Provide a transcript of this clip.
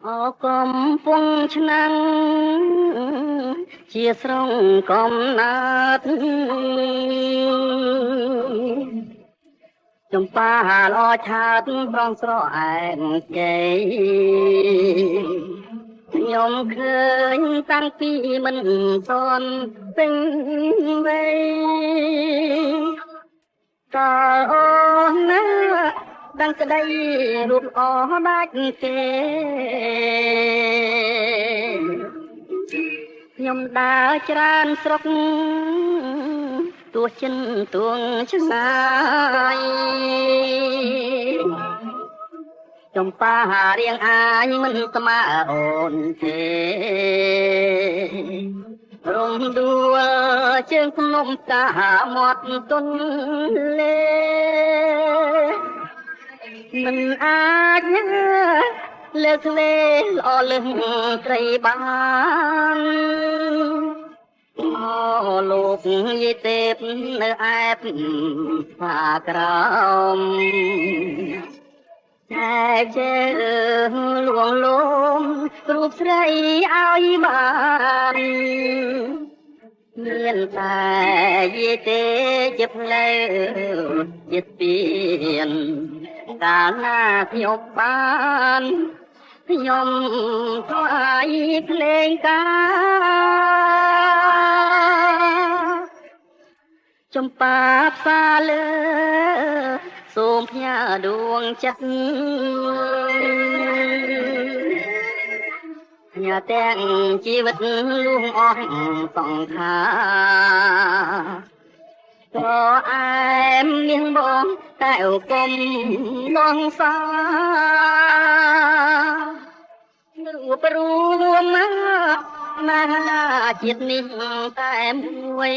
អកំពុងឆ្នាំងជាស្រងកំណើតចំប៉ាល្អឆើតប្រងស្រអែមជ័យខ្ញុំឃើញតាំងពីមិនទាន់ពេញវ័យតើអូនណាដឹងក្តីរូបអស់ដាច់ទេខ្ញុំដើរច្រើនស្រុកទោះចិនទួងឆ្ងាយចំប៉ារៀងអាញមិនស្មើអូនទេរំដួលជើងភ្នំតាមាត់ទុនលេមិនអាចលើកលេល្អលឹងត្រីបានអូលោកយាយទេពនៅអែបផាក្រោមតែជើងលួងលោមរូបស្រីឲ្យបានមានតែយាយទេជាផ្លូវជាស្ពានកាលណាខ្ញុំបានខ្ញុំថ្វាយភ្លេងការចំប៉ាផ្សារលើសូមផ្ញើដួងចិត្តផ្ញើទាំងជីវិតលួងអស់សង្ខារព្រោះអែមនាងបងតែអូគុំនងសារូបរួមណាជាតិនេះតែមួយ